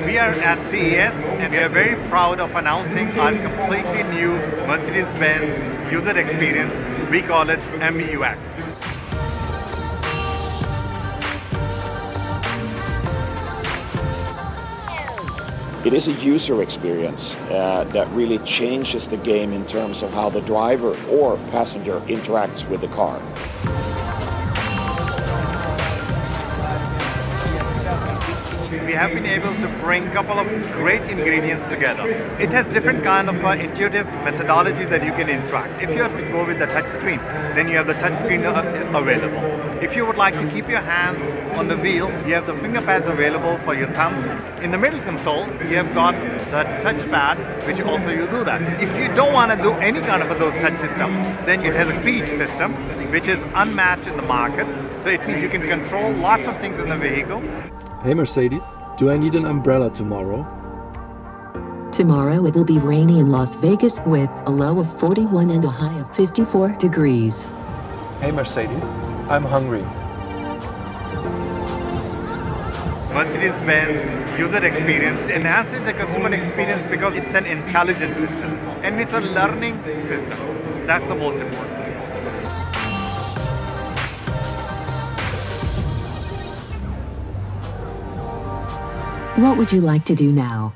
We are at CES and we are very proud of announcing our completely new Mercedes-Benz User Experience. We call it MBUX. It is a user experience that really changes the game in terms of how the driver or passenger interacts with the car. We have been able to bring a couple of great ingredients together. It has different kind of intuitive methodologies that you can interact. If you have to go with the touch screen, then you have the touch screen available. If you would like to keep your hands on the wheel, you have the finger pads available for your thumbs. In the middle console, you have got the touch pad, which also you do that. If you don't want to do any kind of those touch system, then it has a beach system, which is unmatched in the market. So it means you can control lots of things in the vehicle. Hey Mercedes, do I need an umbrella tomorrow? Tomorrow it will be rainy in Las Vegas with a low of 41 and a high of 54 degrees. Hey Mercedes, I'm hungry. Mercedes-Benz User Experience enhances the customer experience because it's an intelligent system and it's a learning system. That's the most important. What would you like to do now?